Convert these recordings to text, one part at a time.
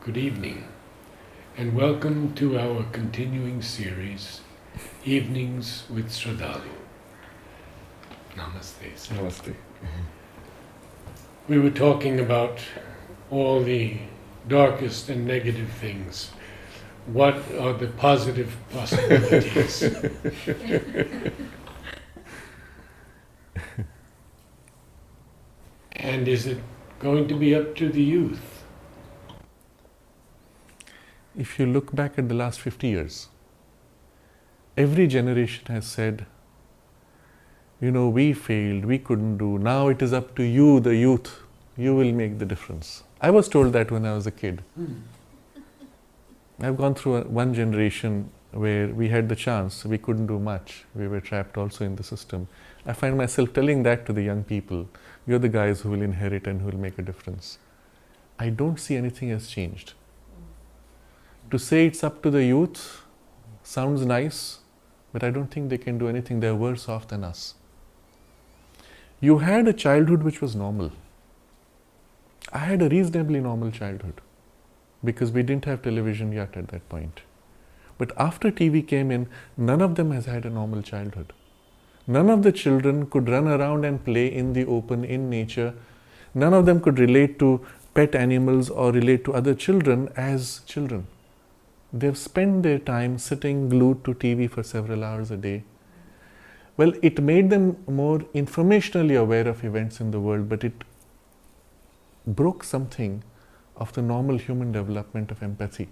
Good evening, and welcome to our continuing series, Evenings with Sraddhalu. Namaste. Namaste. We were talking about all the darkest and negative things. What are the positive possibilities? And is it going to be up to the youth? If you look back at the last 50 years, every generation has said, we failed, we couldn't do, now it is up to you, the youth, you will make the difference. I was told that when I was a kid. I've gone through one generation where we had the chance, we couldn't do much, we were trapped also in the system. I find myself telling that to the young people, you're the guys who will inherit and who will make a difference. I don't see anything has changed. To say it's up to the youth sounds nice, but I don't think they can do anything. They're worse off than us. You had a childhood which was normal. I had a reasonably normal childhood because we didn't have television yet at that point. But after TV came in, none of them has had a normal childhood. None of the children could run around and play in the open, in nature. None of them could relate to pet animals or relate to other children as children. They've spent their time sitting glued to TV for several hours a day. Well, it made them more informationally aware of events in the world, but it broke something of the normal human development of empathy.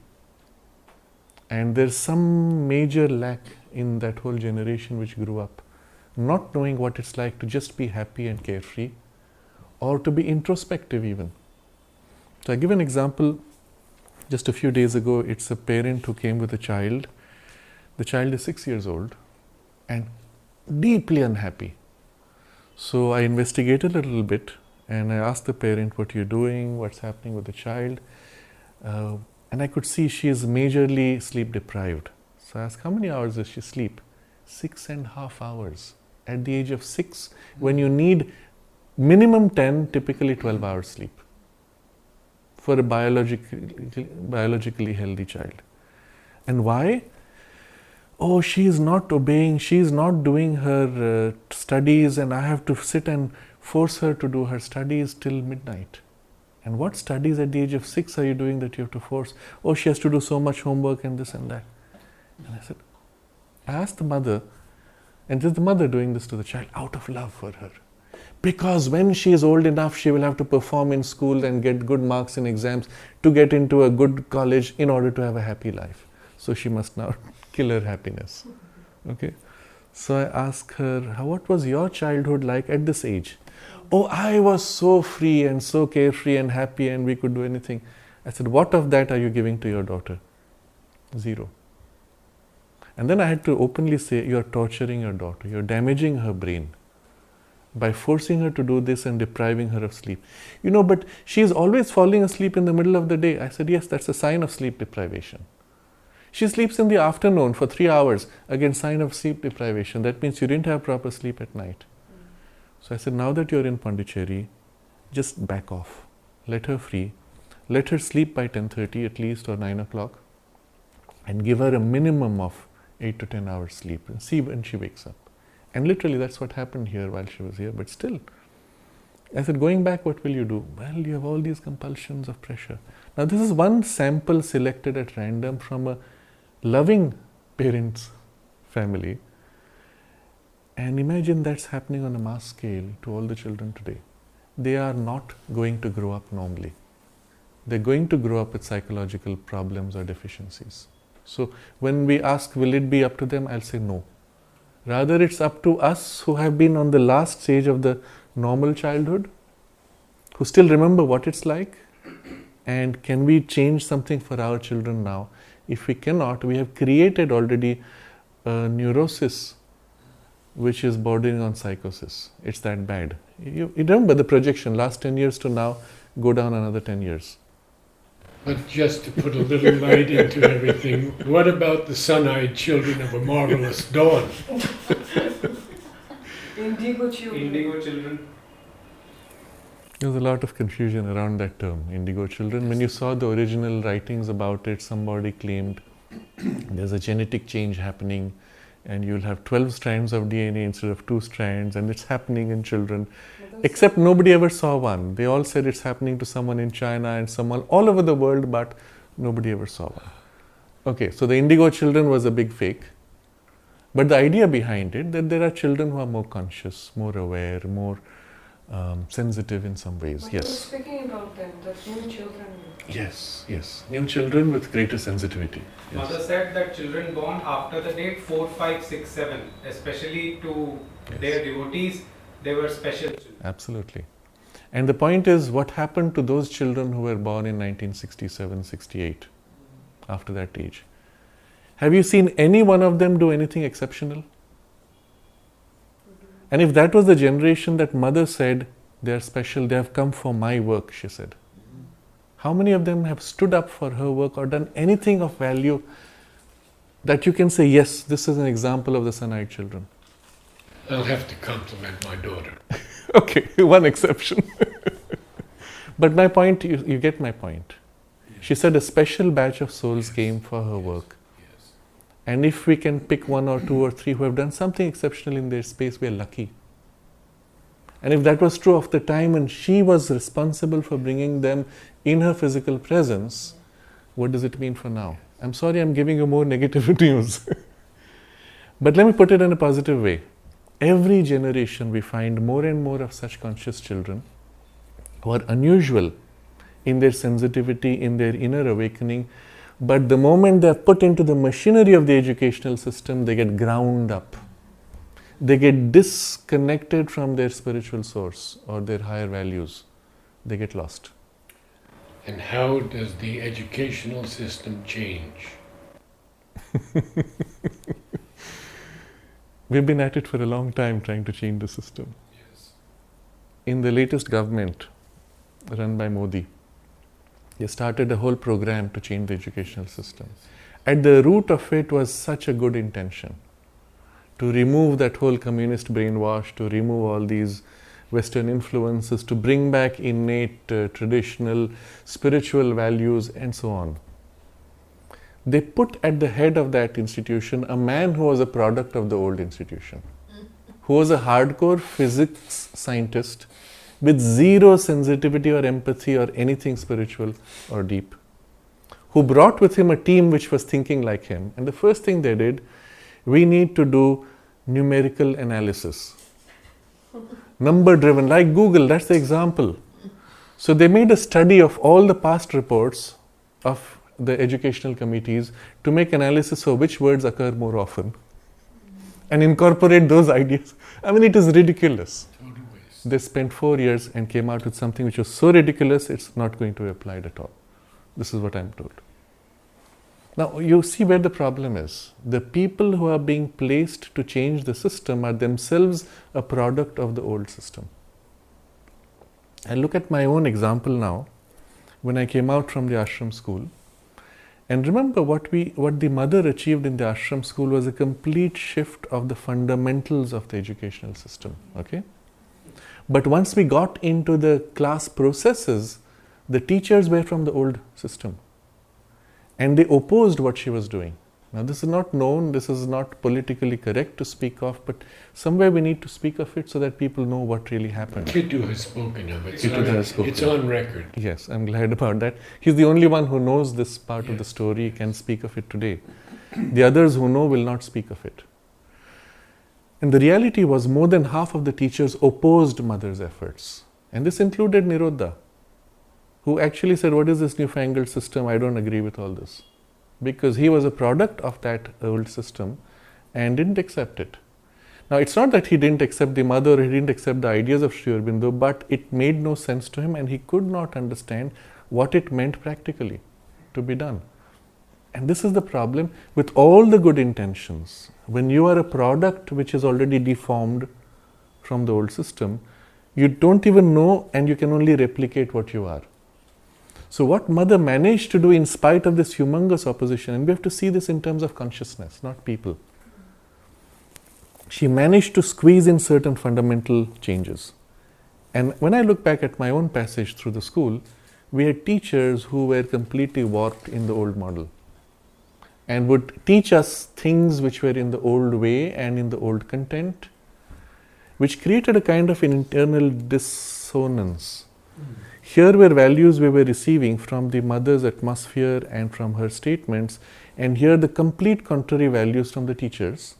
And there's some major lack in that whole generation which grew up, not knowing what it's like to just be happy and carefree, or to be introspective even. So I give an example. Just a few days ago, it's a parent who came with a child. The child is 6 years old and deeply unhappy. So I investigated a little bit and I asked the parent, what you're doing, what's happening with the child. And I could see she is majorly sleep deprived. So I asked, how many hours does she sleep? 6.5 hours. At the age of 6, when you need minimum 10, typically 12 hours sleep for a biologically healthy child. And why? Oh, she is not obeying, she is not doing her studies, and I have to sit and force her to do her studies till midnight. And what studies at the age of 6 are you doing that you have to force? Oh, she has to do so much homework and this and that. And I asked the mother, and this is the mother doing this to the child out of love for her. Because when she is old enough, she will have to perform in school and get good marks in exams to get into a good college in order to have a happy life. So she must now kill her happiness. Okay. So I asked her, what was your childhood like at this age? Oh, I was so free and so carefree and happy and we could do anything. I said, what of that are you giving to your daughter? 0. And then I had to openly say, you're torturing your daughter. You're damaging her brain by forcing her to do this and depriving her of sleep. But she is always falling asleep in the middle of the day. I said, yes, that's a sign of sleep deprivation. She sleeps in the afternoon for 3 hours. Again, sign of sleep deprivation. That means you didn't have proper sleep at night. So I said, now that you're in Pondicherry, just back off. Let her free. Let her sleep by 10:30 at least or 9 o'clock. And give her a minimum of 8 to 10 hours sleep and see when she wakes up. And literally that's what happened here while she was here. But still, I said, going back, what will you do? Well, you have all these compulsions of pressure. Now this is one sample selected at random from a loving parent's family. And imagine that's happening on a mass scale to all the children today. They are not going to grow up normally. They're going to grow up with psychological problems or deficiencies. So when we ask, will it be up to them? I'll say no. Rather, it's up to us who have been on the last stage of the normal childhood, who still remember what it's like, and can we change something for our children now? If we cannot, we have created already a neurosis which is bordering on psychosis. It's that bad. You remember the projection, last 10 years to now, go down another 10 years. But just to put a little light into everything, what about the sun-eyed children of a marvelous dawn? Indigo Children. Indigo Children. There was a lot of confusion around that term, Indigo Children. When you saw the original writings about it, somebody claimed there's a genetic change happening and you'll have 12 strands of DNA instead of 2 strands, and it's happening in children. Except nobody ever saw one. They all said it's happening to someone in China and someone all over the world, but nobody ever saw one. Okay, so the Indigo Children was a big fake. But the idea behind it, that there are children who are more conscious, more aware, more sensitive in some ways. But Yes. you were speaking about them, the new children. Yes, yes. New children with greater sensitivity. Yes. Mother said that children born after the date 4, 5, 6, 7, especially to their devotees, they were special children. Absolutely. And the point is, what happened to those children who were born in 1967, 68, after that age? Have you seen any one of them do anything exceptional? And if that was the generation that mother said, they are special, they have come for my work, she said. How many of them have stood up for her work or done anything of value that you can say, yes, this is an example of the Sanite children? I'll have to compliment my daughter. Okay, one exception. But my point, you get my point. She said a special batch of souls came for her work. Yes. And if we can pick 1 or 2 or 3 who have done something exceptional in their space, we are lucky. And if that was true of the time and she was responsible for bringing them in her physical presence, what does it mean for now? I'm sorry, I'm giving you more negative news. But let me put it in a positive way. Every generation we find more and more of such conscious children who are unusual in their sensitivity, in their inner awakening, but the moment they are put into the machinery of the educational system, they get ground up. They get disconnected from their spiritual source or their higher values. They get lost. And how does the educational system change? We've been at it for a long time trying to change the system. Yes. In the latest government run by Modi, they started a whole program to change the educational system. At the root of it was such a good intention to remove that whole communist brainwash, to remove all these Western influences, to bring back innate, traditional, spiritual values, and so on. They put at the head of that institution a man who was a product of the old institution, who was a hardcore physics scientist with zero sensitivity or empathy or anything spiritual or deep, who brought with him a team which was thinking like him. And the first thing they did, we need to do numerical analysis. Number driven, like Google, that's the example. So they made a study of all the past reports of the educational committees to make analysis of which words occur more often and incorporate those ideas. I mean, it is ridiculous. Total waste. They spent 4 years and came out with something which was so ridiculous, it's not going to be applied at all. This is what I'm told. Now, you see where the problem is. The people who are being placed to change the system are themselves a product of the old system. And look at my own example now. When I came out from the ashram school, and remember what the mother achieved in the ashram school was a complete shift of the fundamentals of the educational system. Okay? But once we got into the class processes, the teachers were from the old system. And they opposed what she was doing. Now this is not known, this is not politically correct to speak of, but somewhere we need to speak of it so that people know what really happened. Kitu has spoken of it. Kitu has spoken. It's on record. Yes, I'm glad about that. He's the only one who knows this part of the story, can speak of it today. The others who know will not speak of it. And the reality was more than half of the teachers opposed mother's efforts. And this included Nirodha, who actually said, what is this newfangled system? I don't agree with all this. Because he was a product of that old system and didn't accept it. Now, it's not that he didn't accept the mother, or he didn't accept the ideas of Sri Aurobindo, but it made no sense to him and he could not understand what it meant practically to be done. And this is the problem with all the good intentions. When you are a product which is already deformed from the old system, you don't even know and you can only replicate what you are. So what mother managed to do in spite of this humongous opposition, and we have to see this in terms of consciousness, not people. She managed to squeeze in certain fundamental changes. And when I look back at my own passage through the school, we had teachers who were completely warped in the old model and would teach us things which were in the old way and in the old content, which created a kind of an internal dissonance. Here were values we were receiving from the mother's atmosphere and from her statements, and here the complete contrary values from the teachers.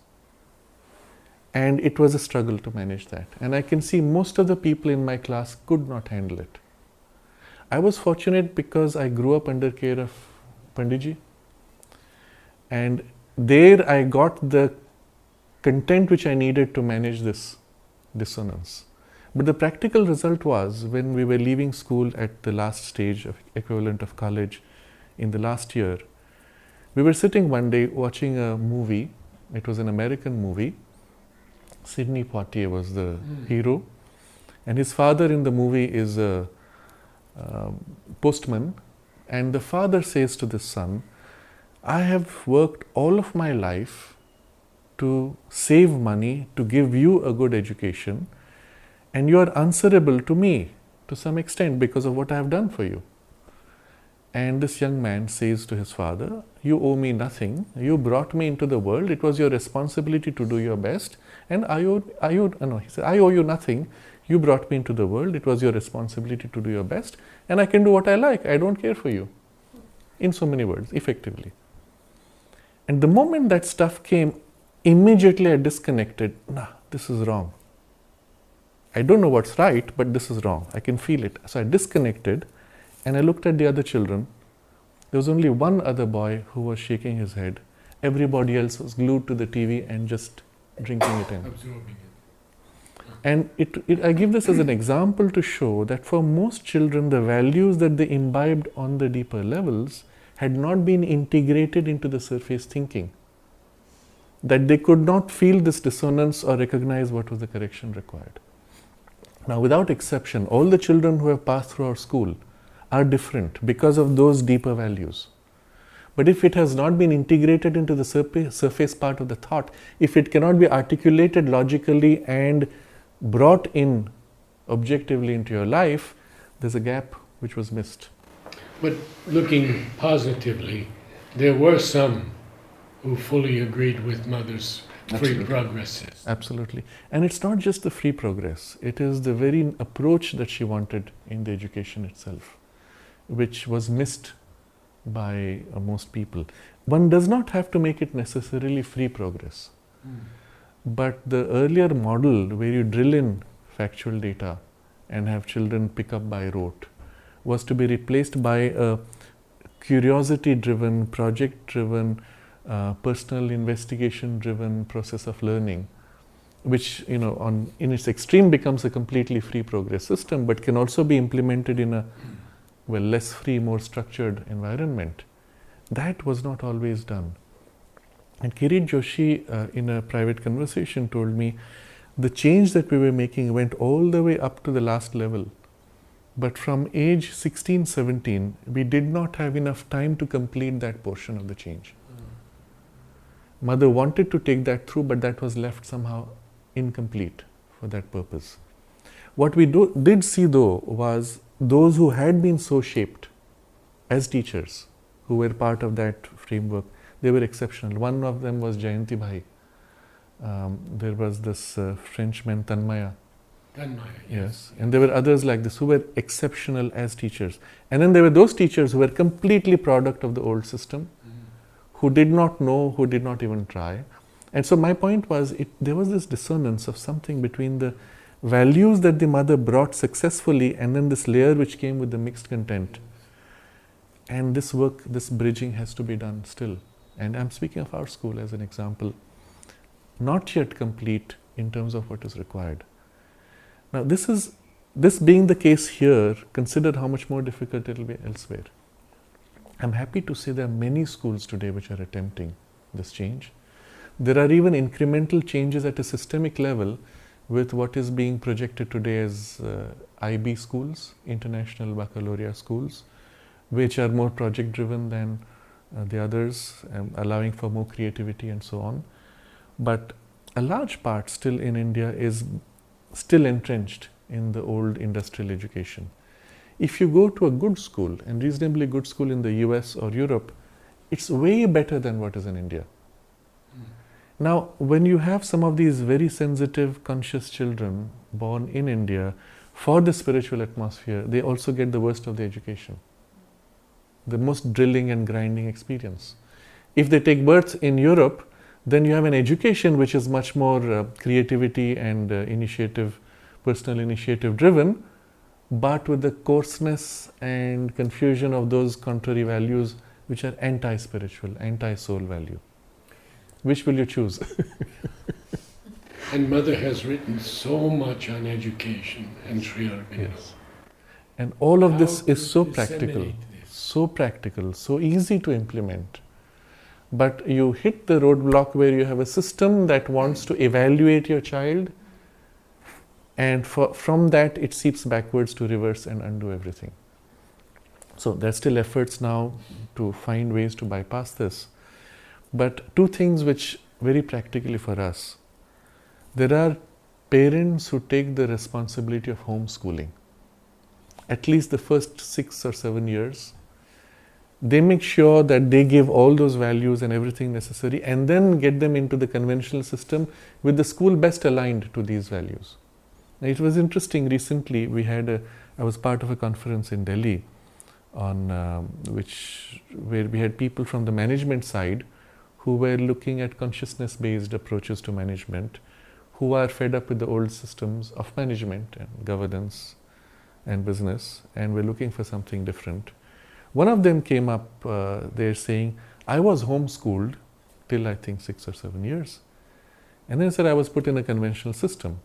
And it was a struggle to manage that. And I can see most of the people in my class could not handle it. I was fortunate because I grew up under care of Panditji. And there I got the content which I needed to manage this dissonance. But the practical result was, when we were leaving school at the last stage of equivalent of college in the last year, we were sitting one day watching a movie. It was an American movie. Sidney Poitier was the hero, and his father in the movie is a postman, and the father says to the son, I have worked all of my life to save money, to give you a good education, and you are answerable to me to some extent because of what I have done for you. And this young man says to his father, you owe me nothing, you brought me into the world, it was your responsibility to do your best, and he said, I owe you nothing, you brought me into the world, it was your responsibility to do your best, and I can do what I like, I don't care for you. In so many words, effectively. And the moment that stuff came, immediately I disconnected. Nah, this is wrong. I don't know what's right, but this is wrong. I can feel it. So I disconnected and I looked at the other children. There was only one other boy who was shaking his head. Everybody else was glued to the TV and just drinking it in. Absorbing it. And I give this as an example to show that for most children, the values that they imbibed on the deeper levels had not been integrated into the surface thinking. That they could not feel this dissonance or recognize what was the correction required. Now, without exception, all the children who have passed through our school are different because of those deeper values. But if it has not been integrated into the surface part of the thought, if it cannot be articulated logically and brought in objectively into your life, there's a gap which was missed. But looking positively, there were some who fully agreed with Mother's free progress. Absolutely. And it's not just the free progress, it is the very approach that she wanted in the education itself, which was missed by most people. One does not have to make it necessarily free progress. But the earlier model where you drill in factual data and have children pick up by rote was to be replaced by a curiosity-driven, project-driven, personal investigation-driven process of learning, which in its extreme becomes a completely free progress system, but can also be implemented in a less free, more structured environment. That was not always done. And Kirit Joshi, in a private conversation, told me the change that we were making went all the way up to the last level. But from age 16, 17, we did not have enough time to complete that portion of the change. Mother wanted to take that through, but that was left somehow incomplete for that purpose. What we did see, though, was those who had been so shaped as teachers, who were part of that framework, they were exceptional. One of them was Jayanti Bhai. There was this Frenchman, Chinmaya. Yes. And there were others like this who were exceptional as teachers. And then there were those teachers who were completely product of the old system, who did not know, who did not even try. And so my point was, there was this dissonance of something between the values that the mother brought successfully and then this layer which came with the mixed content. And this work, this bridging has to be done still. And I'm speaking of our school as an example, not yet complete in terms of what is required. Now, this being the case here, consider how much more difficult it will be elsewhere. I'm happy to say there are many schools today which are attempting this change. There are even incremental changes at a systemic level with what is being projected today as IB schools, International Baccalaureate schools, which are more project driven than the others, allowing for more creativity and so on. But a large part still in India is still entrenched in the old industrial education. If you go to a good school, and reasonably good school in the US or Europe, it's way better than what is in India. Now, when you have some of these very sensitive, conscious children born in India for the spiritual atmosphere, they also get the worst of the education, the most drilling and grinding experience. If they take birth in Europe, then you have an education which is much more creativity and personal initiative driven, but with the coarseness and confusion of those contrary values which are anti-spiritual, anti-soul value. Which will you choose? And Mother has written so much on education and Sri Aurobindo. Yes. And all of this How is to so practical, disseminate this. so practical, so easy to implement. But you hit the roadblock where you have a system that wants to evaluate your child, and from that it seeps backwards to reverse and undo everything. So there's still efforts now to find ways to bypass this. But two things which very practically for us, there are parents who take the responsibility of homeschooling. At least the first 6 or 7 years, they make sure that they give all those values and everything necessary, and then get them into the conventional system with the school best aligned to these values. Now, it was interesting, recently I was part of a conference in Delhi on where we had people from the management side who were looking at consciousness-based approaches to management, who are fed up with the old systems of management and governance and business, and were looking for something different. One of them came up, they're saying, I was homeschooled till I think 6 or 7 years. And then said I was put in a conventional system.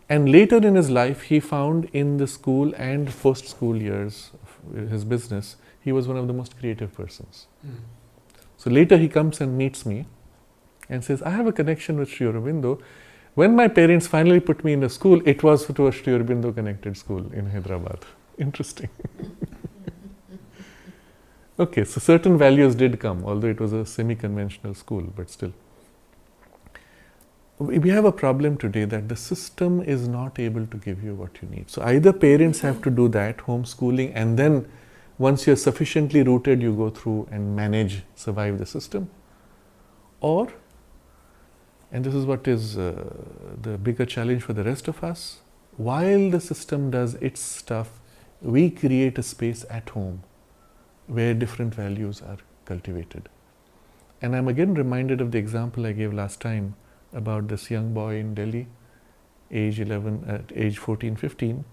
And later in his life, he found in the school and post-school years of his business, he was one of the most creative persons. So later he comes and meets me and says, I have a connection with Sri Aurobindo. When my parents finally put me in a school, it was to a Sri Aurobindo connected school in Hyderabad. Interesting. Okay, so certain values did come, although it was a semi-conventional school, but still. We have a problem today that the system is not able to give you what you need. So either parents have to do that, homeschooling, and then once you're sufficiently rooted, you go through and manage, survive the system. Or, and this is what is the bigger challenge for the rest of us, while the system does its stuff, we create a space at home where different values are cultivated. And I'm again reminded of the example I gave last time about this young boy in Delhi, age 14, 15,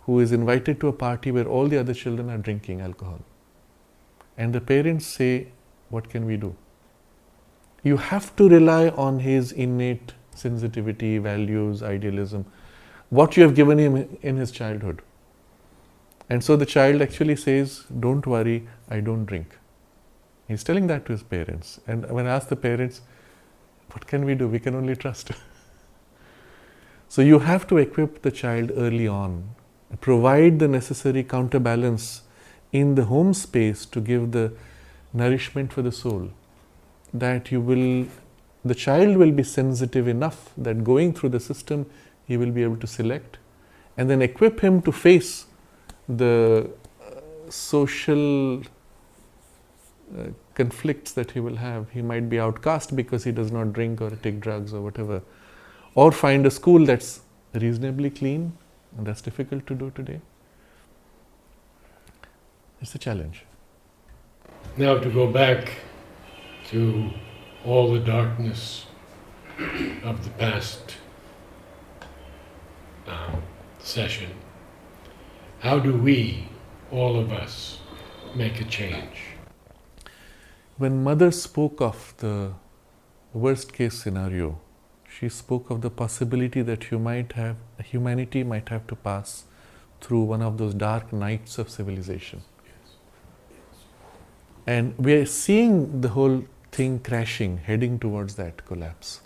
who is invited to a party where all the other children are drinking alcohol. And the parents say, what can we do? You have to rely on his innate sensitivity, values, idealism, what you have given him in his childhood. And so the child actually says, don't worry, I don't drink. He's telling that to his parents. And when I ask the parents, what can we do? We can only trust. So you have to equip the child early on, provide the necessary counterbalance in the home space to give the nourishment for the soul, that the child will be sensitive enough that going through the system, he will be able to select, and then equip him to face the social conflicts that he will have. He might be outcast because he does not drink or take drugs or whatever, or find a school that's reasonably clean, and that's difficult to do today. It's a challenge. Now to go back to all the darkness of the past session, how do we, all of us, make a change? When Mother spoke of the worst case scenario, she spoke of the possibility that humanity might have to pass through one of those dark nights of civilization. And we are seeing the whole thing crashing, heading towards that collapse.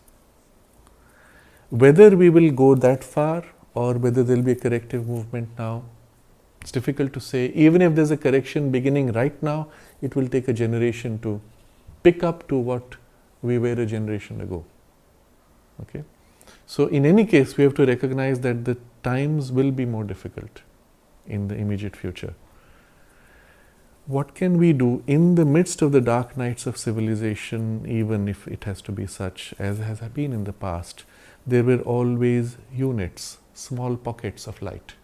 Whether we will go that far or whether there will be a corrective movement now, it's difficult to say. Even if there's a correction beginning right now, it will take a generation to pick up to what we were a generation ago. Okay? So in any case, we have to recognize that the times will be more difficult in the immediate future. What can we do in the midst of the dark nights of civilization, even if it has to be such as has been in the past? There were always units, small pockets of light.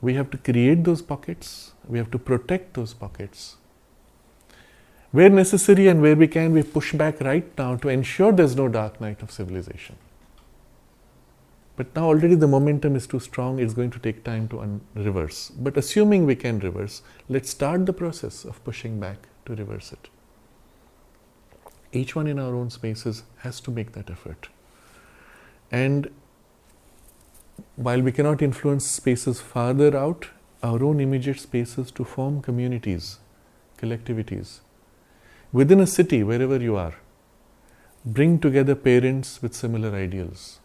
We have to create those pockets, we have to protect those pockets. Where necessary and where we can, we push back right now to ensure there's no dark night of civilization. But now already the momentum is too strong, it's going to take time to reverse. But assuming we can reverse, let's start the process of pushing back to reverse it. Each one in our own spaces has to make that effort. And while we cannot influence spaces farther out, our own immediate spaces to form communities, collectivities. Within a city, wherever you are, bring together parents with similar ideals.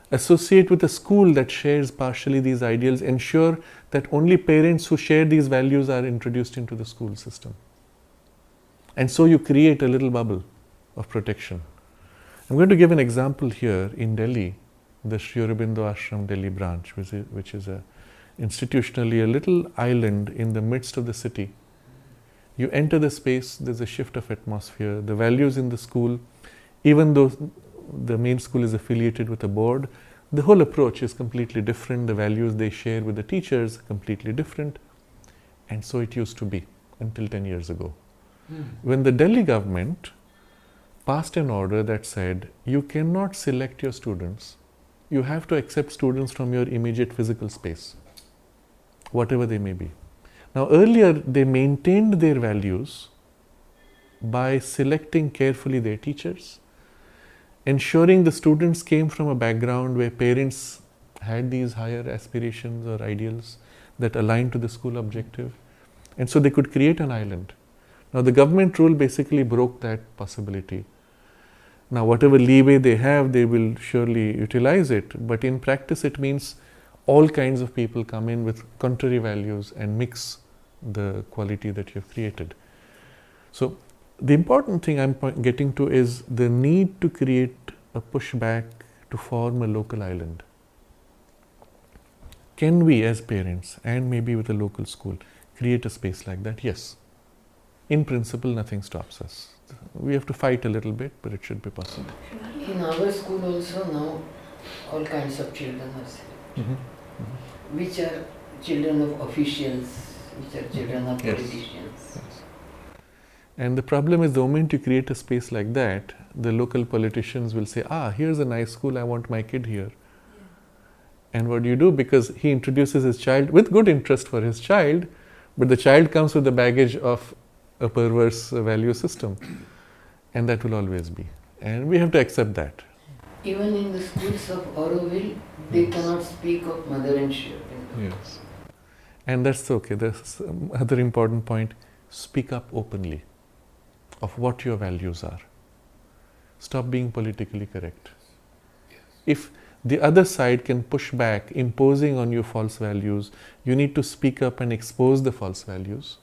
Associate with a school that shares partially these ideals. Ensure that only parents who share these values are introduced into the school system. And so you create a little bubble of protection. I'm going to give an example here in Delhi, the Sri Aurobindo Ashram Delhi branch, which is institutionally a little island in the midst of the city. You enter the space, there's a shift of atmosphere. The values in the school, even though the main school is affiliated with a board, the whole approach is completely different. The values they share with the teachers are completely different. And so it used to be until 10 years ago. When the Delhi government passed an order that said, you cannot select your students, you have to accept students from your immediate physical space, whatever they may be. Now earlier they maintained their values by selecting carefully their teachers, ensuring the students came from a background where parents had these higher aspirations or ideals that aligned to the school objective, and so they could create an island. Now the government rule basically broke that possibility. Now whatever leeway they have, they will surely utilize it, but in practice it means all kinds of people come in with contrary values and mix the quality that you've created. So the important thing I'm getting to is the need to create a pushback to form a local island. Can we as parents and maybe with a local school create a space like that? Yes. In principle, nothing stops us. We have to fight a little bit, but it should be possible. In our school also now all kinds of children are there, which are children of officials, which are children of politicians. Yes. And the problem is the moment you create a space like that, the local politicians will say, here's a nice school, I want my kid here. And what do you do? Because he introduces his child with good interest for his child, but the child comes with the baggage of a perverse value system. And that will always be. And we have to accept that. Even in the schools of Auroville, they cannot speak of mother and child. Yes. And that's okay. That's another important point. Speak up openly of what your values are. Stop being politically correct. If the other side can push back, imposing on you false values, you need to speak up and expose the false values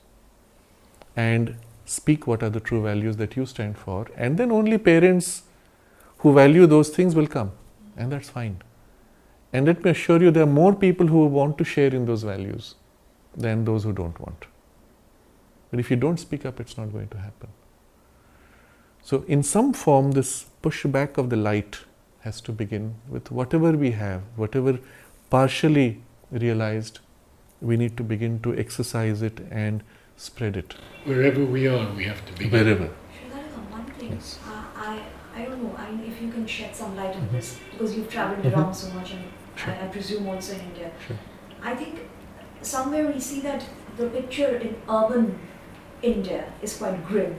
and speak what are the true values that you stand for, and then only parents who value those things will come, and that's fine. And let me assure you, there are more people who want to share in those values than those who don't want. But if you don't speak up, it's not going to happen. So in some form, this pushback of the light has to begin with whatever we have, whatever partially realized, we need to begin to exercise it and spread it. Wherever we are, we have to begin. Wherever. Sraddhalu, one thing, Yes. I don't know if you can shed some light on this, because you've traveled around so much, and Sure. I presume also in India. Sure. I think somewhere we see that the picture in urban India is quite grim.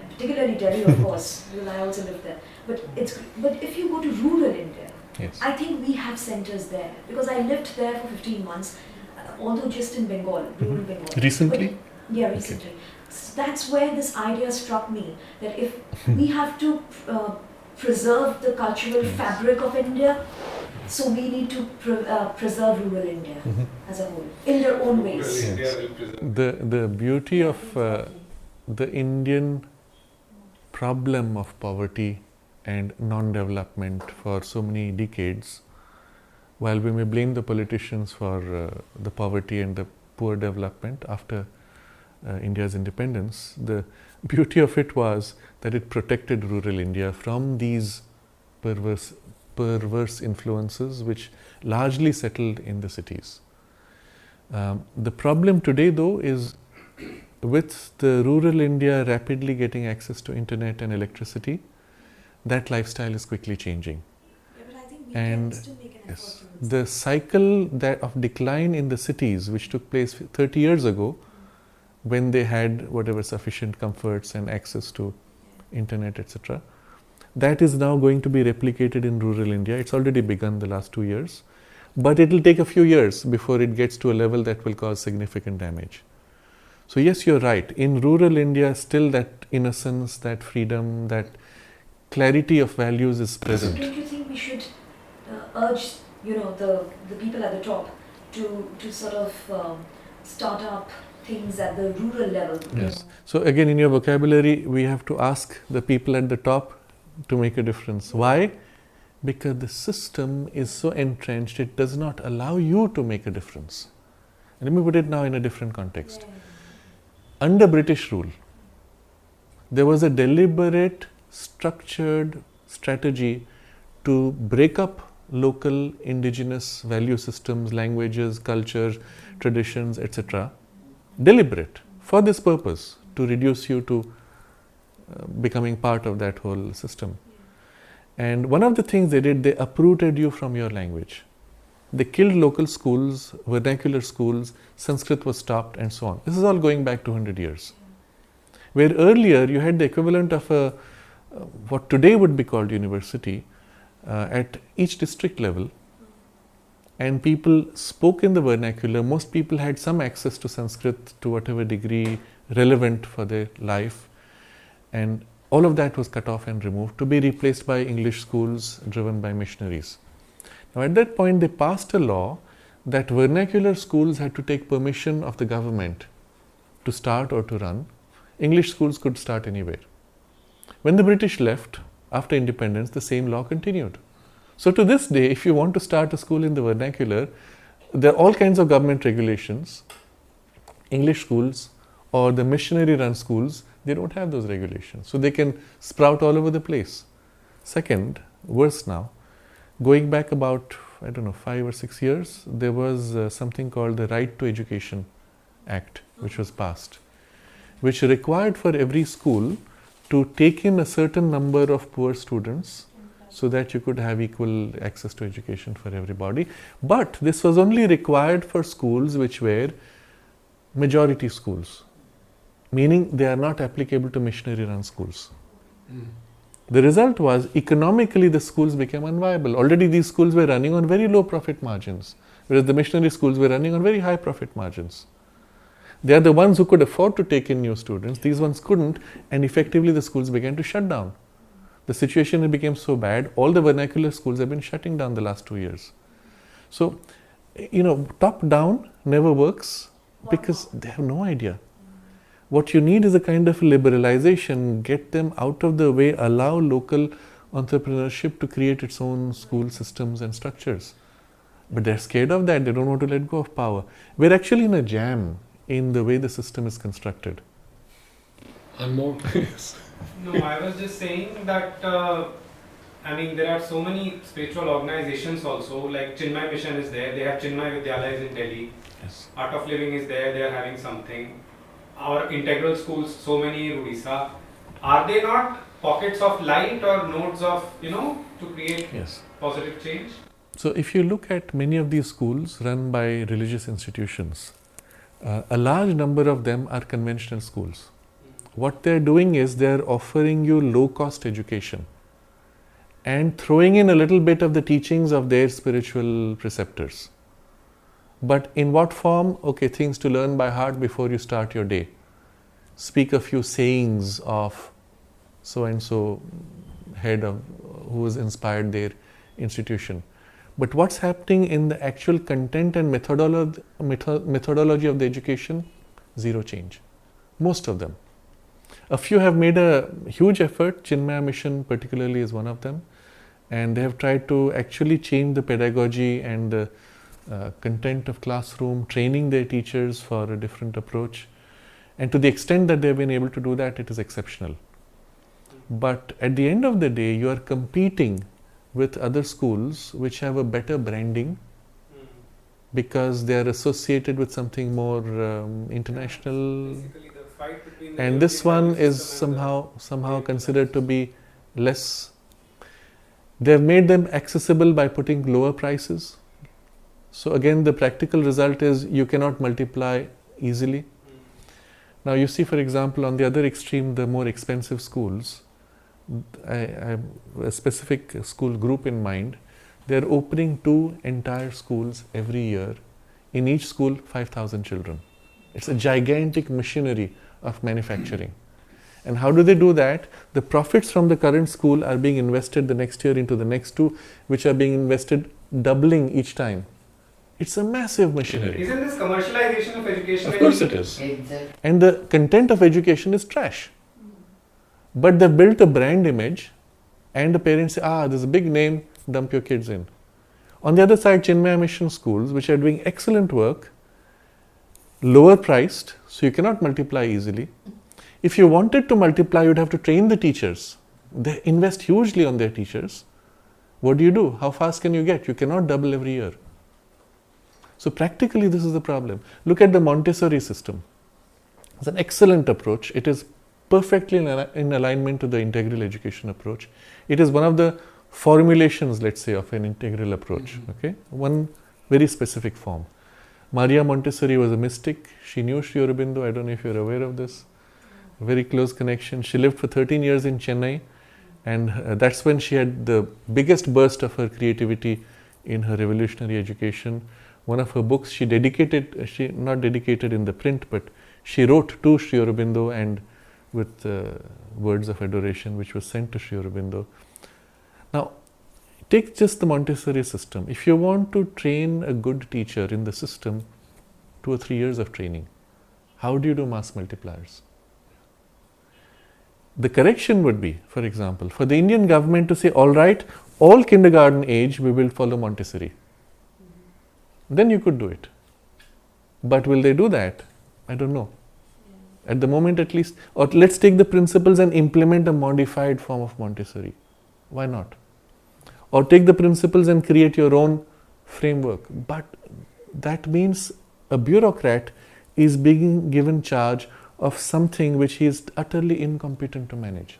Particularly Delhi, of course, because I also live there. But if you go to rural India, Yes. I think we have centers there, because I lived there for 15 months, although just in Bengal, rural Bengal. Recently? But, yeah, recently. That's where this idea struck me, that if we have to preserve the cultural fabric of India, so we need to preserve rural India as a whole, in their own ways. Yes. The beauty of the Indian problem of poverty and non-development for so many decades while we may blame the politicians for the poverty and the poor development after India's independence, the beauty of it was that it protected rural India from these perverse influences which largely settled in the cities. The problem today, though, is with the rural India rapidly getting access to internet and electricity, that lifestyle is quickly changing. Yeah, but I think we And can still make an effort yes, towards the cycle of decline in the cities, which took place 30 years ago, when they had whatever sufficient comforts and access to internet, etc., that is now going to be replicated in rural India. It's already begun the last 2 years, but it will take a few years before it gets to a level that will cause significant damage. So yes, you're right. In rural India, still that innocence, that freedom, that clarity of values is So present. don't you think we should urge, the people at the top to sort of start up things at the rural level? Yes. So again, in your vocabulary, we have to ask the people at the top to make a difference. Why? Because the system is so entrenched, it does not allow you to make a difference. Let me put it now in a different context. Yeah. Under British rule, there was a deliberate, structured strategy to break up local indigenous value systems, languages, culture, traditions, etc. Deliberate for this purpose, to reduce you to becoming part of that whole system. And one of the things they did, they uprooted you from your language. They killed local schools, vernacular schools, Sanskrit was stopped, and so on. This is all going back 200 years. Where earlier you had the equivalent of what today would be called university at each district level, and people spoke in the vernacular. Most people had some access to Sanskrit to whatever degree relevant for their life, and all of that was cut off and removed to be replaced by English schools driven by missionaries. Now at that point they passed a law that vernacular schools had to take permission of the government to start or to run. English schools could start anywhere. When the British left after independence, the same law continued. So to this day, if you want to start a school in the vernacular, there are all kinds of government regulations. English schools or the missionary run schools, they don't have those regulations. So they can sprout all over the place. Second, worse now, going back about, 5 or 6 years, there was something called the Right to Education Act, which was passed, which required for every school to take in a certain number of poor students so that you could have equal access to education for everybody. But this was only required for schools which were majority schools, meaning they are not applicable to missionary run schools. The result was, economically the schools became unviable. Already these schools were running on very low profit margins, whereas the missionary schools were running on very high profit margins. They are the ones who could afford to take in new students. These ones couldn't, and effectively the schools began to shut down. The situation became so bad, all the vernacular schools have been shutting down the last 2 years. So, top down never works because they have no idea. What you need is a kind of liberalization, get them out of the way, allow local entrepreneurship to create its own school systems and structures. But they're scared of that, they don't want to let go of power. We're actually in a jam in the way the system is constructed. Anmol? No, I was just saying that, there are so many spiritual organizations also, like Chinmaya Mission is there, they have Chinmaya Vidyalayas in Delhi, Yes. Art of Living is there, they are having something. Our integral schools, so many in Odisha. Are they not pockets of light or nodes of, to create Yes. positive change? So if you look at many of these schools run by religious institutions, a large number of them are conventional schools. What they're doing is they're offering you low-cost education and throwing in a little bit of the teachings of their spiritual preceptors. But in what form? Okay, things to learn by heart before you start your day. Speak a few sayings of so-and-so head of who has inspired their institution. But what's happening in the actual content and methodology of the education? Zero change. Most of them. A few have made a huge effort. Chinmaya Mission particularly is one of them. and they have tried to actually change the pedagogy and the content of classroom, training their teachers for a different approach. And to the extent that they have been able to do that, it is exceptional. But at the end of the day, you are competing with other schools which have a better branding because they are associated with something more international. Basically, the fight between the And this European one value is system and somehow considered to be less. They have made them accessible by putting lower prices. So again, the practical result is you cannot multiply easily. Now you see, for example, on the other extreme, the more expensive schools, I have a specific school group in mind. They are opening 2 entire schools every year. In each school, 5,000 children. It's a gigantic machinery of manufacturing. And how do they do that? The profits from the current school are being invested the next year into the next 2, which are being invested doubling each time. It's a massive machinery. Isn't this commercialization of education? Of course it is. Exactly. And the content of education is trash. But they've built a brand image, and the parents say, there's a big name, dump your kids in. On the other side, Chinmaya Mission schools, which are doing excellent work, lower priced, so you cannot multiply easily. If you wanted to multiply, you'd have to train the teachers. They invest hugely on their teachers. What do? How fast can you get? You cannot double every year. So practically, this is the problem. Look at the Montessori system. It's an excellent approach. It is perfectly in alignment to the integral education approach. It is one of the formulations, let's say, of an integral approach. Okay, one very specific form. Maria Montessori was a mystic. She knew Sri Aurobindo. I don't know if you're aware of this. A very close connection. She lived for 13 years in Chennai, and that's when she had the biggest burst of her creativity in her revolutionary education. One of her books she not dedicated in the print, but she wrote to Sri Aurobindo and with words of adoration, which was sent to Sri Aurobindo. Now, take just the Montessori system. If you want to train a good teacher in the system, 2 or 3 years of training, how do you do mass multipliers? The correction would be, for example, for the Indian government to say, all right, all kindergarten age, we will follow Montessori. Then you could do it. But will they do that? I don't know. At the moment at least. Or let's take the principles and implement a modified form of Montessori. Why not? Or take the principles and create your own framework. But that means a bureaucrat is being given charge of something which he is utterly incompetent to manage.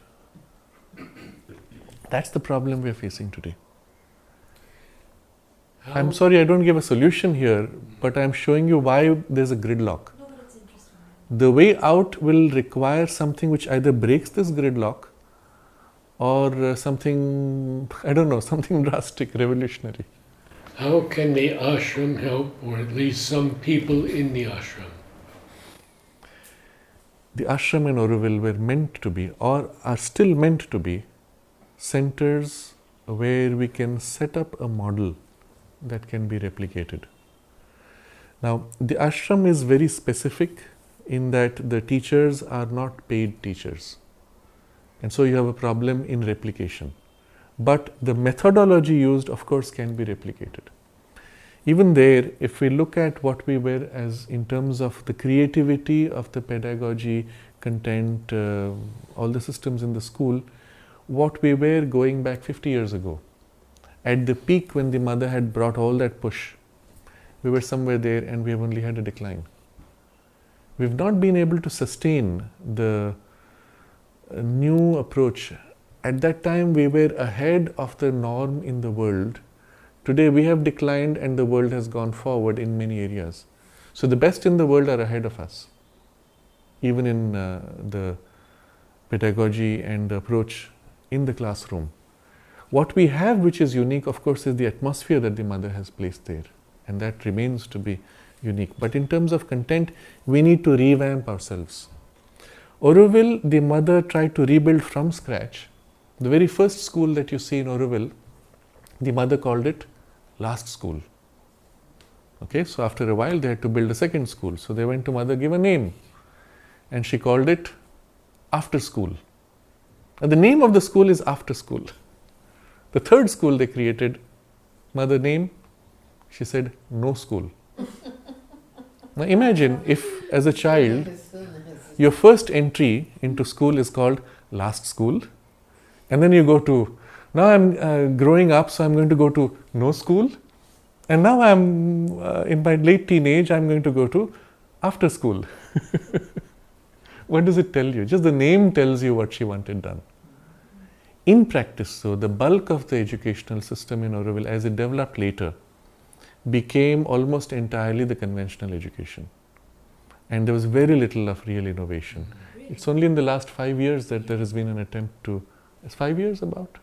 That's the problem we are facing today. I'm sorry I don't give a solution here, but I'm showing you why there's a gridlock. No, but it's interesting. The way out will require something which either breaks this gridlock or something, I don't know, something drastic, revolutionary. How can the ashram help, or at least some people in the ashram? The ashram and Auroville were meant to be, or are still meant to be, centers where we can set up a model that can be replicated. Now, the ashram is very specific in that the teachers are not paid teachers. And so you have a problem in replication. But the methodology used, of course, can be replicated. Even there, if we look at what we were as in terms of the creativity of the pedagogy, content, all the systems in the school, what we were going back 50 years ago, at the peak when the mother had brought all that push, we were somewhere there and we have only had a decline. We've not been able to sustain the new approach. At that time, we were ahead of the norm in the world. Today, we have declined and the world has gone forward in many areas. So, the best in the world are ahead of us, even in the pedagogy and the approach in the classroom. What we have, which is unique, of course, is the atmosphere that the mother has placed there, and that remains to be unique. But in terms of content, we need to revamp ourselves. Auroville, the mother tried to rebuild from scratch. The very first school that you see in Auroville, the mother called it last school. Okay, so after a while they had to build a second school. So they went to mother, give a name, and she called it after school. And the name of the school is after school. The third school they created, mother name, she said, no school. Now imagine if as a child, your first entry into school is called last school, and then you go to, now I'm growing up, so I'm going to go to no school, and now I'm in my late teenage, I'm going to go to after school. What does it tell you? Just the name tells you what she wanted done. In practice, so the bulk of the educational system in Auroville, as it developed later, became almost entirely the conventional education. And there was very little of real innovation. Really? It's only in the last 5 years that there has been an attempt to, is 5 years about?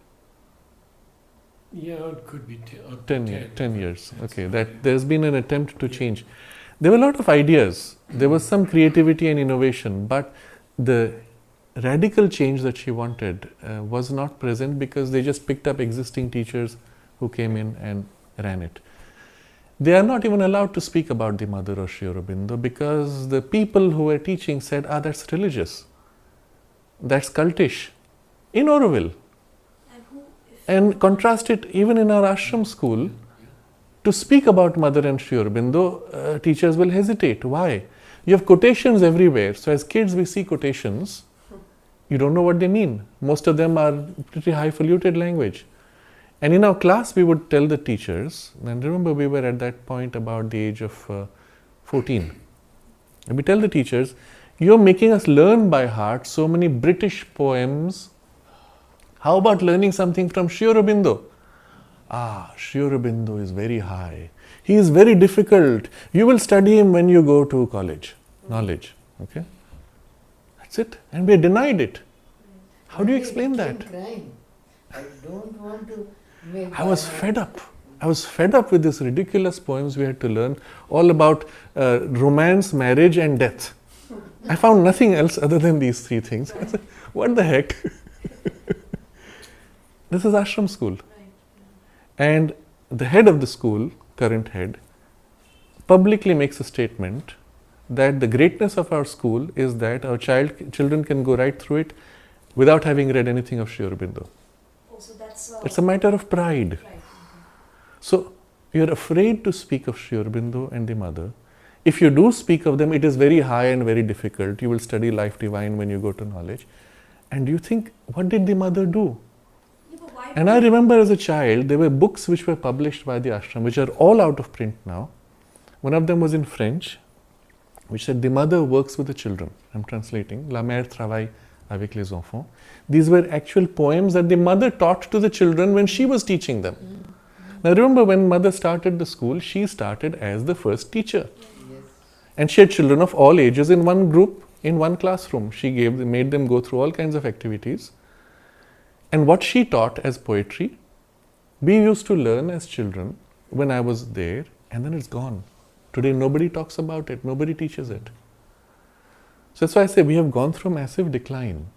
Yeah, it could be 10 years. Okay, that there's been an attempt to change. There were a lot of ideas. There was some creativity and innovation, but the radical change that she wanted was not present because they just picked up existing teachers who came in and ran it. They are not even allowed to speak about the mother or Sri Aurobindo because the people who were teaching said, that's religious, that's cultish, in Auroville. And contrast it even in our ashram school, to speak about mother and Sri Aurobindo, teachers will hesitate. Why? You have quotations everywhere. So as kids we see quotations, you don't know what they mean. Most of them are pretty highfalutin language. And in our class we would tell the teachers, and remember we were at that point about the age of 14. And we tell the teachers, you're making us learn by heart so many British poems. How about learning something from Sri Aurobindo? Sri Aurobindo is very high. He is very difficult. You will study him when you go to college. Knowledge. Okay? That's it. And we are denied it. How do you explain that? Crying. I don't want to make I was fed up. I was fed up with these ridiculous poems we had to learn, all about romance, marriage and death. I found nothing else other than these three things. I said, what the heck? This is ashram school. And the head of the school, current head, publicly makes a statement that the greatness of our school is that our children can go right through it without having read anything of Sri Aurobindo. So it's a matter of pride. So you're afraid to speak of Sri Aurobindo and the mother. If you do speak of them, it is very high and very difficult. You will study life divine when you go to knowledge. And you think, what did the mother do? And I remember as a child, there were books which were published by the ashram, which are all out of print now. One of them was in French, which said, the mother works with the children. I'm translating. La mère travaille avec les enfants. These were actual poems that the mother taught to the children when she was teaching them. Now remember, when mother started the school, she started as the first teacher. And she had children of all ages in one group, in one classroom. She made them go through all kinds of activities. And what she taught as poetry, we used to learn as children when I was there, and then it's gone. Today nobody talks about it, nobody teaches it. So that's why I say we have gone through massive decline.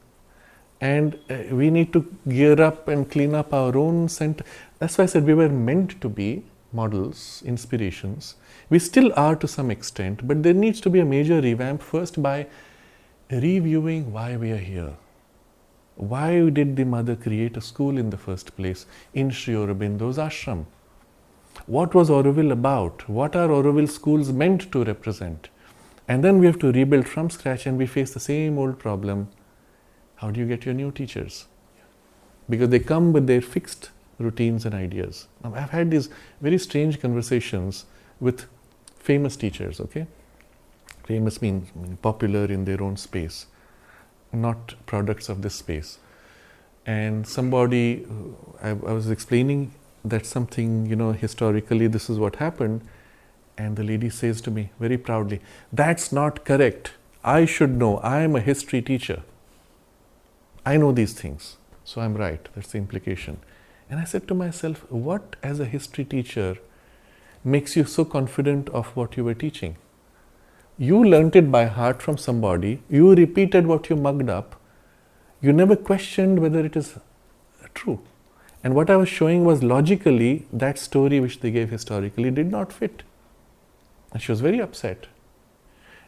And we need to gear up and clean up our own center. That's why I said we were meant to be models, inspirations. We still are to some extent, but there needs to be a major revamp first by reviewing why we are here. Why did the mother create a school in the first place in Sri Aurobindo's ashram? What was Auroville about? What are Auroville schools meant to represent? And then we have to rebuild from scratch, and we face the same old problem. How do you get your new teachers? Because they come with their fixed routines and ideas. Now, I've had these very strange conversations with famous teachers, okay? Famous means popular in their own space, not products of this space. And somebody, I was explaining that something, historically this is what happened, and the lady says to me very proudly, that's not correct. I should know. I am a history teacher. I know these things, so I'm right. That's the implication. And I said to myself, what as a history teacher makes you so confident of what you were teaching? You learnt it by heart from somebody, you repeated what you mugged up, you never questioned whether it is true. And what I was showing was logically that story which they gave historically did not fit. And she was very upset.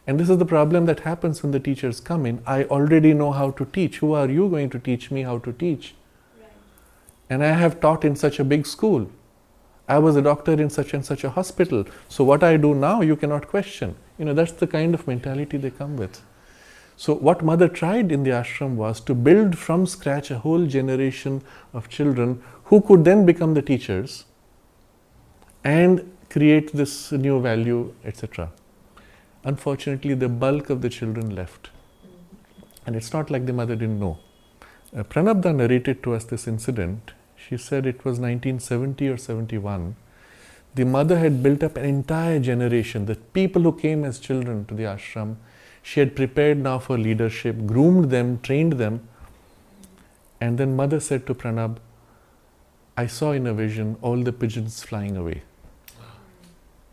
And this is the problem that happens when the teachers come in. I already know how to teach. Who are you going to teach me how to teach? Right. And I have taught in such a big school. I was a doctor in such and such a hospital. So what I do now, you cannot question. That's the kind of mentality they come with. So what mother tried in the ashram was to build from scratch a whole generation of children who could then become the teachers and create this new value, etc. Unfortunately, the bulk of the children left. And it's not like the mother didn't know. Pranabda narrated to us this incident. She said it was 1970 or 71. The mother had built up an entire generation, the people who came as children to the ashram. She had prepared now for leadership, groomed them, trained them. And then mother said to Pranab, I saw in a vision all the pigeons flying away.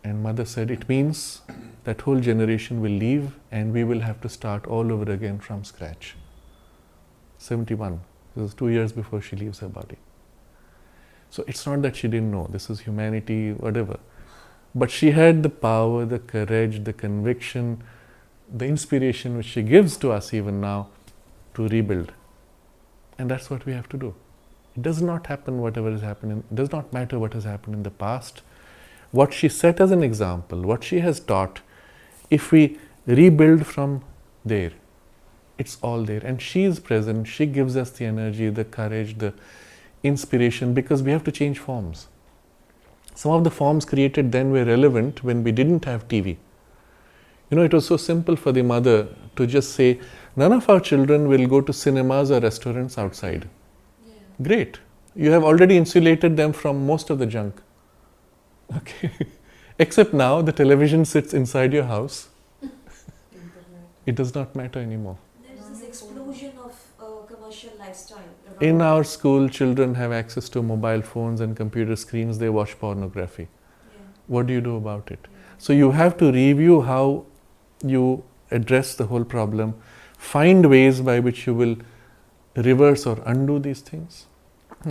And mother said, it means that whole generation will leave and we will have to start all over again from scratch. 71. This was 2 years before she leaves her body. So it's not that she didn't know, this is humanity, whatever. But she had the power, the courage, the conviction, the inspiration which she gives to us even now to rebuild. And that's what we have to do. It does not happen whatever has happened, it does not matter what has happened in the past. What she set as an example, what she has taught, if we rebuild from there, it's all there. And she is present, she gives us the energy, the courage, the inspiration, because we have to change forms. Some of the forms created then were relevant when we didn't have TV. It was so simple for the mother to just say, none of our children will go to cinemas or restaurants outside. Yeah. Great. You have already insulated them from most of the junk. Okay. Except now the television sits inside your house. It does not matter anymore. There's this explosion of commercial lifestyle. In our school, children have access to mobile phones and computer screens. They watch pornography. Yeah. What do you do about it? Yeah. So you have to review how you address the whole problem, find ways by which you will reverse or undo these things.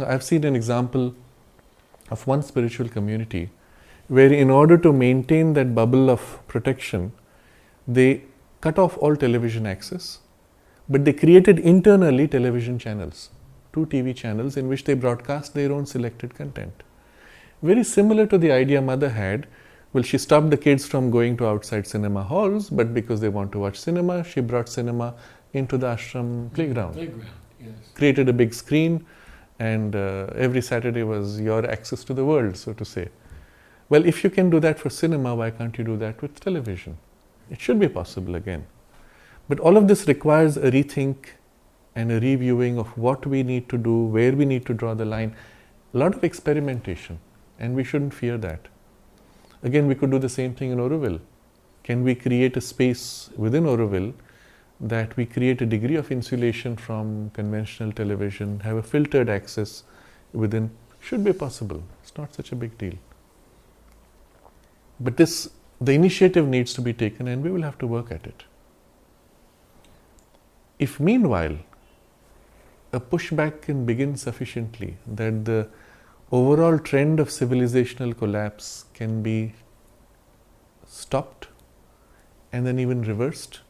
I've seen an example of one spiritual community where in order to maintain that bubble of protection, they cut off all television access, but they created internally television channels, 2 TV channels in which they broadcast their own selected content. Very similar to the idea mother had. Well, she stopped the kids from going to outside cinema halls, but because they want to watch cinema, she brought cinema into the ashram playground. Yes. Created a big screen, and every Saturday was your access to the world, so to say. Well, if you can do that for cinema, why can't you do that with television? It should be possible again. But all of this requires a rethink and a reviewing of what we need to do, where we need to draw the line. A lot of experimentation, and we shouldn't fear that. Again, we could do the same thing in Auroville. Can we create a space within Auroville that we create a degree of insulation from conventional television, have a filtered access within? Should be possible. It's not such a big deal. But the initiative needs to be taken, and we will have to work at it. If meanwhile, a pushback can begin sufficiently that the overall trend of civilizational collapse can be stopped and then even reversed,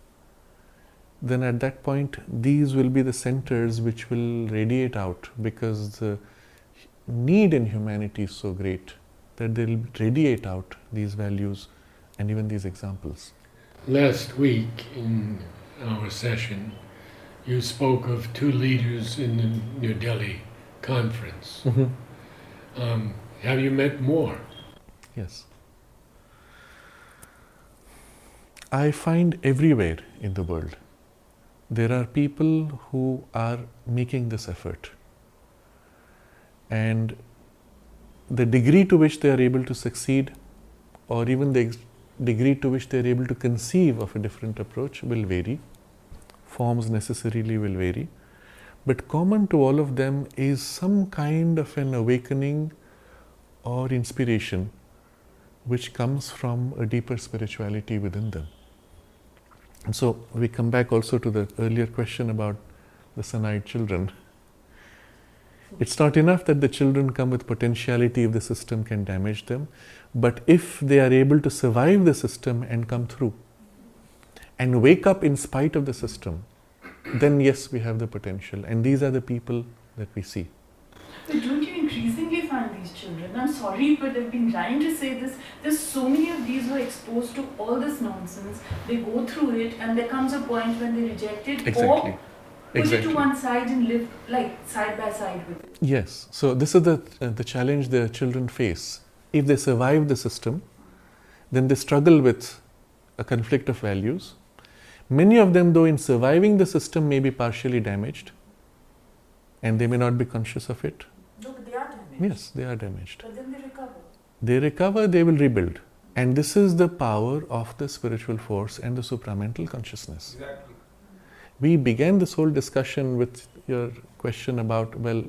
then at that point these will be the centers which will radiate out, because the need in humanity is so great that they'll radiate out these values and even these examples. Last week in our session, you spoke of 2 leaders in the New Delhi conference. Mm-hmm. Have you met more? Yes. I find everywhere in the world there are people who are making this effort. And the degree to which they are able to succeed, or even the degree to which they are able to conceive of a different approach, will vary. Forms necessarily will vary. But common to all of them is some kind of an awakening or inspiration which comes from a deeper spirituality within them. And so we come back also to the earlier question about the sun-eyed children. It's not enough that the children come with potentiality if the system can damage them, but if they are able to survive the system and come through and wake up in spite of the system, then yes, we have the potential. And these are the people that we see. But don't you children. I'm sorry, but I've been trying to say this. There's so many of these who are exposed to all this nonsense. They go through it, and there comes a point when they reject it Exactly. or put it to one side and live like side by side with it. Yes. So this is the challenge the children face. If they survive the system, then they struggle with a conflict of values. Many of them, though, in surviving the system may be partially damaged, and they may not be conscious of it. No, but they are damaged. Yes, they are damaged. But then they recover. They recover, they will rebuild. And this is the power of the spiritual force and the supramental consciousness. Exactly. We began this whole discussion with your question about, well,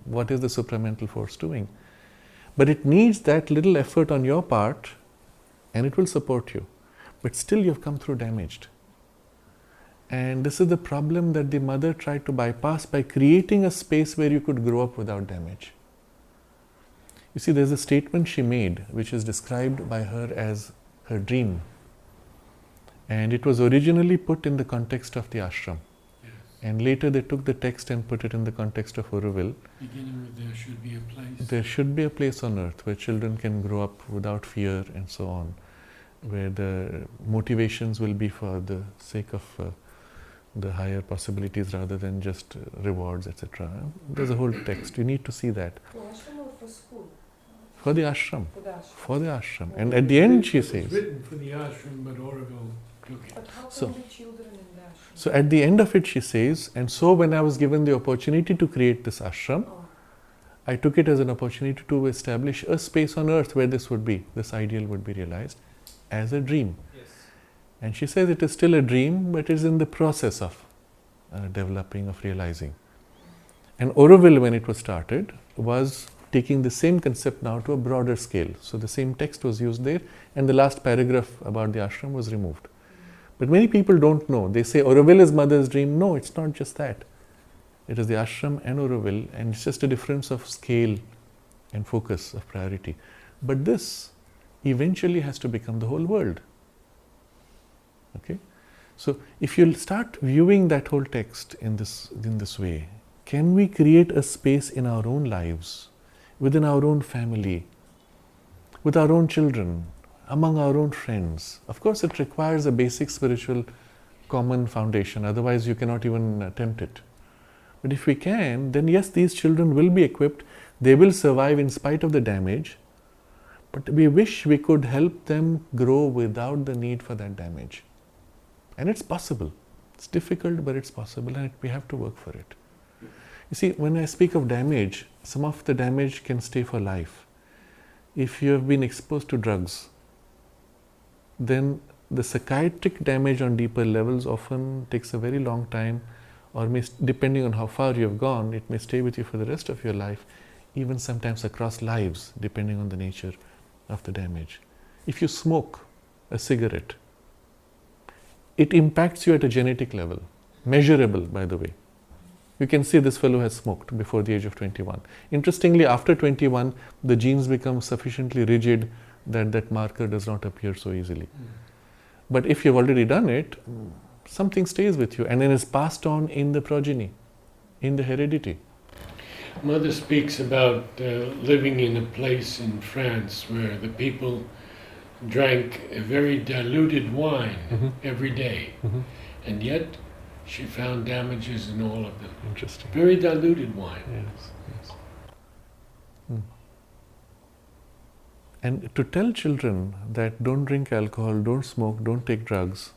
what is the supramental force doing? But it needs that little effort on your part, and it will support you. But still you have come through damaged. And this is the problem that the mother tried to bypass by creating a space where you could grow up without damage. You see, there's a statement she made which is described by her as her dream. And it was originally put in the context of the ashram. Yes. And later they took the text and put it in the context of Auroville. Beginning with there should be a place. There should be a place on earth where children can grow up without fear and so on, where the motivations will be for the sake of the higher possibilities rather than just rewards, etc. There's a whole text. You need to see that. For ashram or for school? For the ashram. For the ashram. For the ashram. And at the end she It was says, written for the ashram, but Auroville took it. But how So- can the children in the ashram? so at the end of it she says, and so when I was given the opportunity to create this ashram, Oh. I took it as an opportunity to establish a space on earth where this would be, this ideal would be realized as a dream. Yes. And she says it is still a dream, but it is in the process of developing, of realizing. And Auroville, when it was started, was taking the same concept now to a broader scale. So the same text was used there, and the last paragraph about the ashram was removed. But many people don't know. They say Auroville is mother's dream. No, it's not just that. It is the ashram and Auroville, and it's just a difference of scale and focus of priority. But this eventually has to become the whole world. Okay? So if you'll start viewing that whole text in this way, can we create a space in our own lives, within our own family, with our own children, among our own friends? Of course, it requires a basic spiritual common foundation, otherwise you cannot even attempt it. But if we can, then yes, these children will be equipped, they will survive in spite of the damage, but we wish we could help them grow without the need for that damage. And it's possible. It's difficult, but it's possible, and we have to work for it. You see, when I speak of damage, some of the damage can stay for life. If you have been exposed to drugs, then the psychiatric damage on deeper levels often takes a very long time, or may, depending on how far you have gone, it may stay with you for the rest of your life, even sometimes across lives, depending on the nature of the damage. If you smoke a cigarette, it impacts you at a genetic level, measurable, by the way. You can see this fellow has smoked before the age of 21. Interestingly, after 21, the genes become sufficiently rigid that that marker does not appear so easily. But if you've already done it, something stays with you and then is passed on in the progeny, in the heredity. Mother speaks about living in a place in France where the people drank a very diluted wine every day, and yet she found damages in all of them. Interesting. Very diluted wine. Yes, yes. And to tell children that don't drink alcohol, don't smoke, don't take drugs,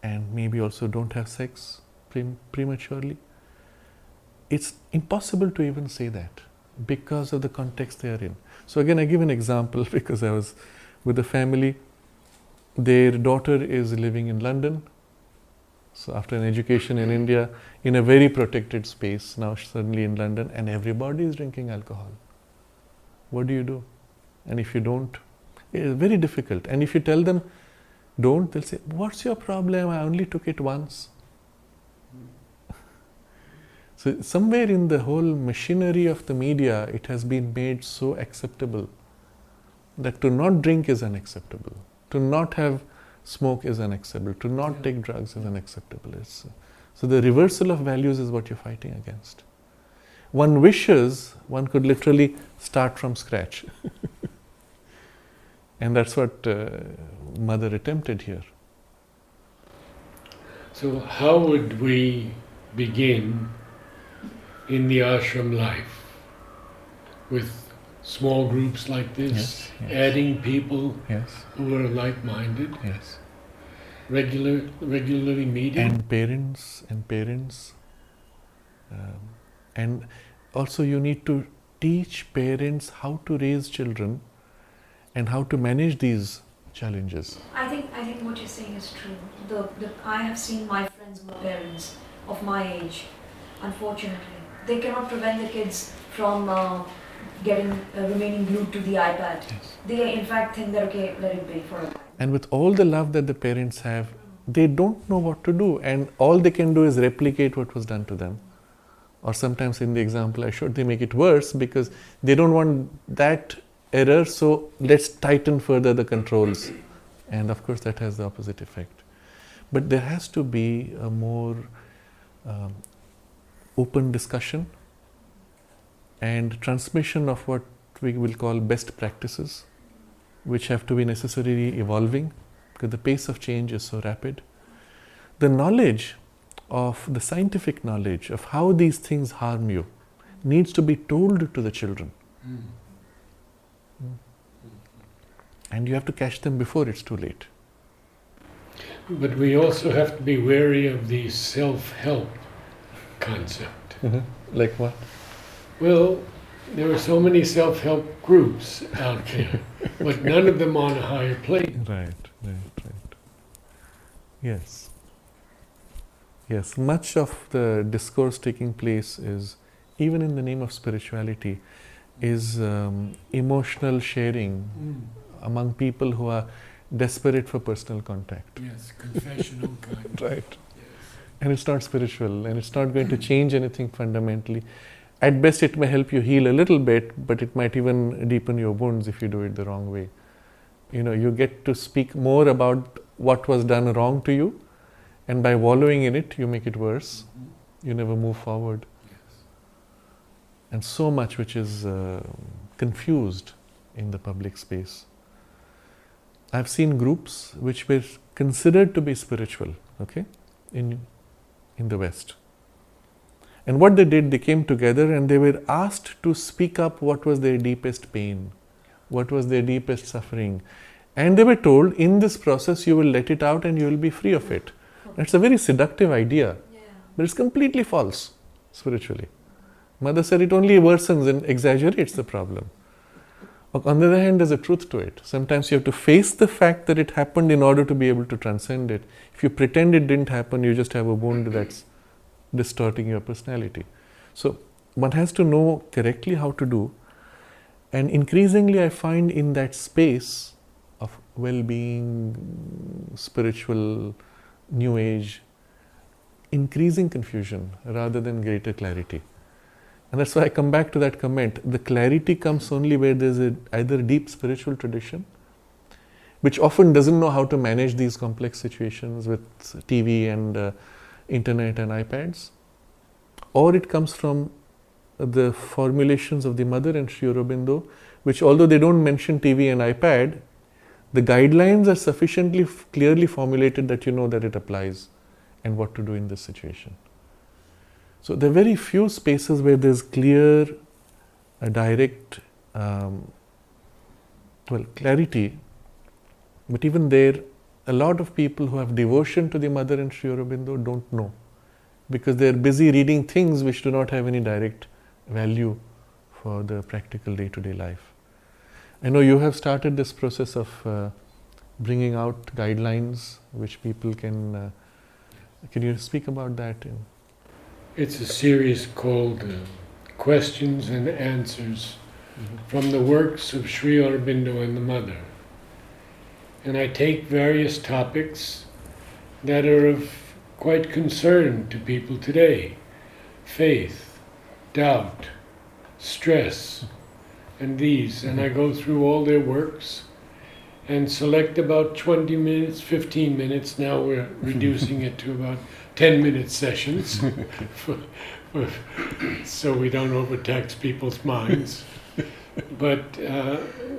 and maybe also don't have sex prematurely, it's impossible to even say that because of the context they are in. So again, I give an example because I was with a family. Their daughter is living in London. So after an education in India, in a very protected space, now suddenly in London, and everybody is drinking alcohol. What do you do? And if you don't, it is very difficult. And if you tell them, don't, they'll say, what's your problem? I only took it once. So somewhere in the whole machinery of the media, it has been made so acceptable that to not drink is unacceptable. To not have smoke is unacceptable. To not take drugs is unacceptable. So the reversal of values is what you're fighting against. one wishes, one could literally start from scratch. And that's what Mother attempted here. So how would we begin in the ashram life? With small groups like this, Yes, yes. adding people Yes, who are like-minded, yes. regularly meeting? And parents, and also you need to teach parents how to raise children and how to manage these challenges. I think what you're saying is true. I have seen my friends' parents of my age, unfortunately, they cannot prevent the kids from remaining glued to the iPad. Yes. They in fact think that okay, let it be for a while. And with all the love that the parents have, they don't know what to do, and all they can do is replicate what was done to them. Or sometimes in the example I showed, they make it worse because they don't want that error, so let's tighten further the controls. And of course that has the opposite effect. But there has to be a more open discussion and transmission of what we will call best practices, which have to be necessarily evolving because the pace of change is so rapid. The knowledge of the scientific knowledge of how these things harm you needs to be told to the children. And you have to catch them before it's too late. But we also have to be wary of the self-help concept. Like what? Well, there are so many self-help groups out there, but none of them on a higher plane. Right. Yes, much of the discourse taking place is, even in the name of spirituality, is emotional sharing among people who are desperate for personal contact. Yes, confessional kind. Right. Yes. And it's not spiritual, and it's not going to change anything fundamentally. At best it may help you heal a little bit, but it might even deepen your wounds if you do it the wrong way. You get to speak more about what was done wrong to you, and by wallowing in it, you make it worse. You never move forward. Yes. And so much which is confused in the public space. I've seen groups which were considered to be spiritual, in the West. And what they did, they came together and they were asked to speak up what was their deepest pain, what was their deepest suffering. And they were told, in this process you will let it out and you will be free of it. That's a very seductive idea, but it's completely false spiritually. Mother said it only worsens and exaggerates the problem. On the other hand, there's a truth to it. Sometimes you have to face the fact that it happened in order to be able to transcend it. If you pretend it didn't happen, you just have a wound that's distorting your personality. So one has to know correctly how to do. And increasingly I find in that space of well-being, spiritual, new age, increasing confusion rather than greater clarity. And that's why I come back to that comment. The clarity comes only where there's either deep spiritual tradition, which often doesn't know how to manage these complex situations with TV and internet and iPads, or it comes from the formulations of the Mother and Sri Aurobindo, which although they don't mention TV and iPad, the guidelines are sufficiently clearly formulated that you know that it applies and what to do in this situation. So there are very few spaces where there's clear, direct, clarity. But even there, a lot of people who have devotion to the Mother and Sri Aurobindo don't know, because they're busy reading things which do not have any direct value for the practical day-to-day life. I know you have started this process of bringing out guidelines which people can you speak about that? It's a series called Questions and Answers from the works of Sri Aurobindo and the Mother. And I take various topics that are of quite concern to people today. Faith, doubt, stress, and these. And I go through all their works and select about 20 minutes, 15 minutes. Now we're reducing it to about 10-minute sessions for so we don't overtax people's minds. But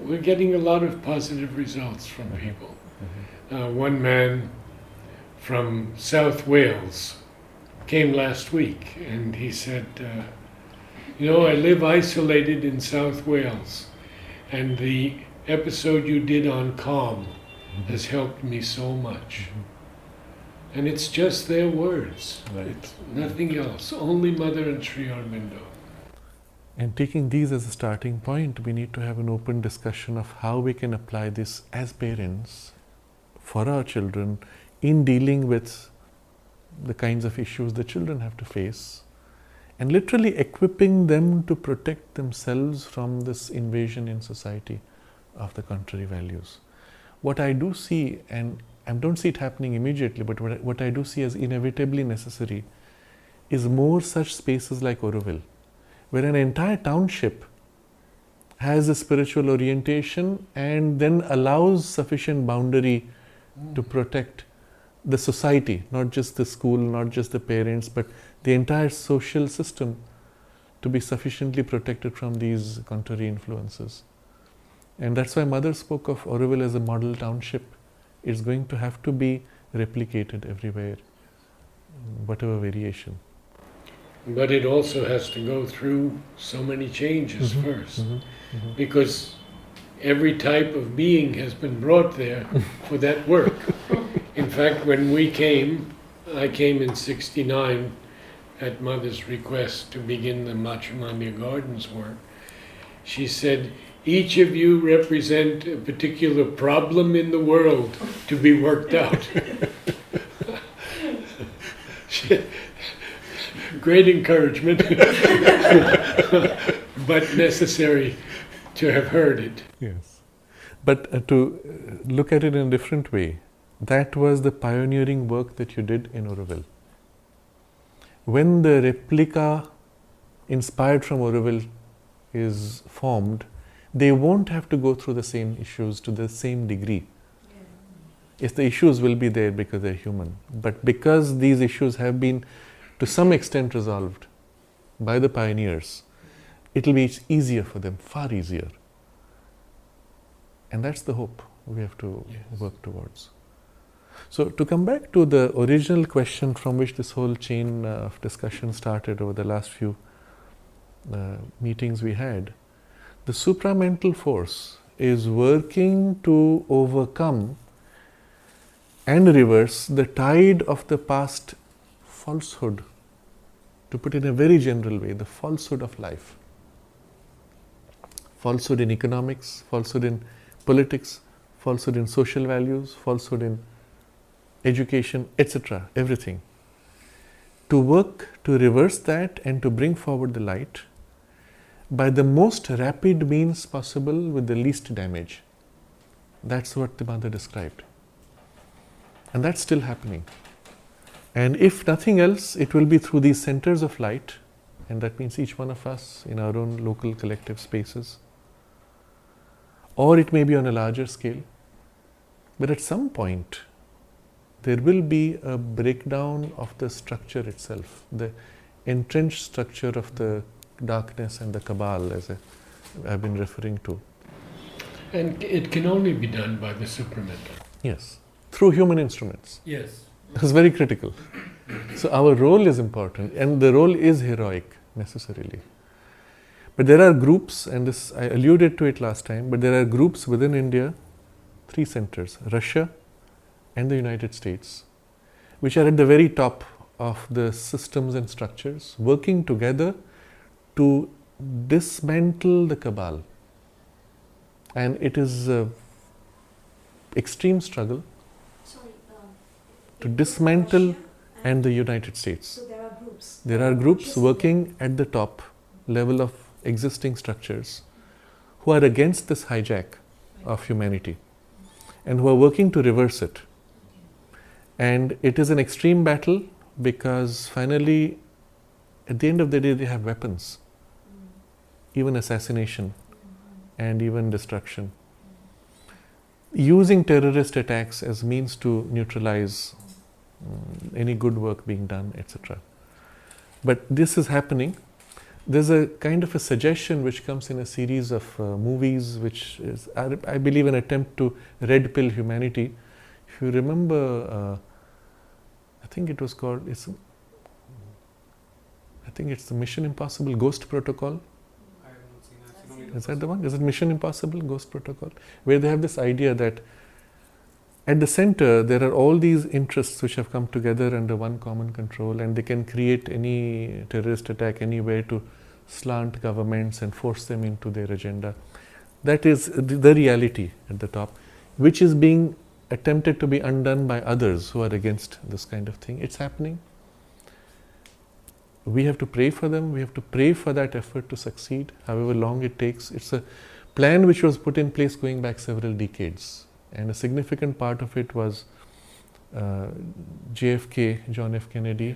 we're getting a lot of positive results from people. One man from South Wales came last week, and he said, I live isolated in South Wales, and the episode you did on calm has helped me so much. And it's just their words. Right. It's nothing else. Only Mother and Sri Aurobindo. And taking these as a starting point, we need to have an open discussion of how we can apply this as parents for our children in dealing with the kinds of issues the children have to face, and literally equipping them to protect themselves from this invasion in society of the contrary values. What I do see, and I don't see it happening immediately, but what I do see as inevitably necessary is more such spaces like Auroville, where an entire township has a spiritual orientation and then allows sufficient boundary to protect the society, not just the school, not just the parents, but the entire social system to be sufficiently protected from these contrary influences. And that's why Mother spoke of Auroville as a model township. It's going to have to be replicated everywhere, whatever variation. But it also has to go through so many changes first, because every type of being has been brought there for that work. In fact, when we came, I came in '69 at Mother's request to begin the Matrimonial Gardens work. She said, each of you represent a particular problem in the world to be worked out. Great encouragement, but necessary to have heard it. Yes. But to look at it in a different way, that was the pioneering work that you did in Auroville. When the replica inspired from Auroville is formed, they won't have to go through the same issues to the same degree. Yes, the issues will be there because they're human. But because these issues have been to some extent resolved by the pioneers, it'll be easier for them, far easier. And that's the hope we have to work towards. So to come back to the original question from which this whole chain of discussion started over the last few meetings we had, the supramental force is working to overcome and reverse the tide of the past falsehood, to put it in a very general way, the falsehood of life. Falsehood in economics, falsehood in politics, falsehood in social values, falsehood in education, etc., everything. To work to reverse that and to bring forward the light by the most rapid means possible with the least damage. That's what the Mother described. And that's still happening. And if nothing else, it will be through these centers of light, and that means each one of us in our own local collective spaces. Or it may be on a larger scale. But at some point, there will be a breakdown of the structure itself, the entrenched structure of the darkness and the cabal, as I've been referring to. And it can only be done by the supramental. Yes, through human instruments. Yes. It's very critical. So our role is important, and the role is heroic, necessarily. But there are groups, and this I alluded to it last time, but there are groups within India, 3 centers, Russia and the United States, which are at the very top of the systems and structures, working together to dismantle the cabal. And it is an extreme struggle to dismantle, and the United States. So there are groups. There are groups working at the top level of existing structures who are against this hijack of humanity and who are working to reverse it. And it is an extreme battle because finally, at the end of the day, they have weapons, even assassination and even destruction, using terrorist attacks as means to neutralize any good work being done, etc. But this is happening. There's a kind of a suggestion which comes in a series of movies, which is, I believe, an attempt to red pill humanity. If you remember, I think it was called, I think it's the Mission Impossible Ghost Protocol. I have not seen. I've seen only Is that the one? Is it Mission Impossible Ghost Protocol? Where they have this idea that at the center there are all these interests which have come together under one common control, and they can create any terrorist attack anywhere to slant governments and force them into their agenda. That is the reality at the top, which is being attempted to be undone by others who are against this kind of thing. It's happening. We have to pray for them. We have to pray for that effort to succeed, however long it takes. It's a plan which was put in place going back several decades, and a significant part of it was JFK, John F. Kennedy,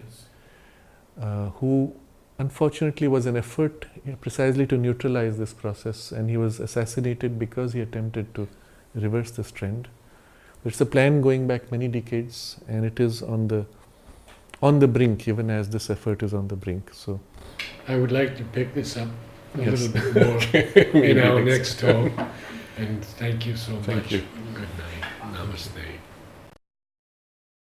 who unfortunately was an effort precisely to neutralize this process, and he was assassinated because he attempted to reverse this trend. It's a plan going back many decades, and it is on the brink, even as this effort is on the brink. So, I would like to pick this up a Yes. little bit more in our Maybe next talk. And thank you so Thank much. you. Good night. Namaste.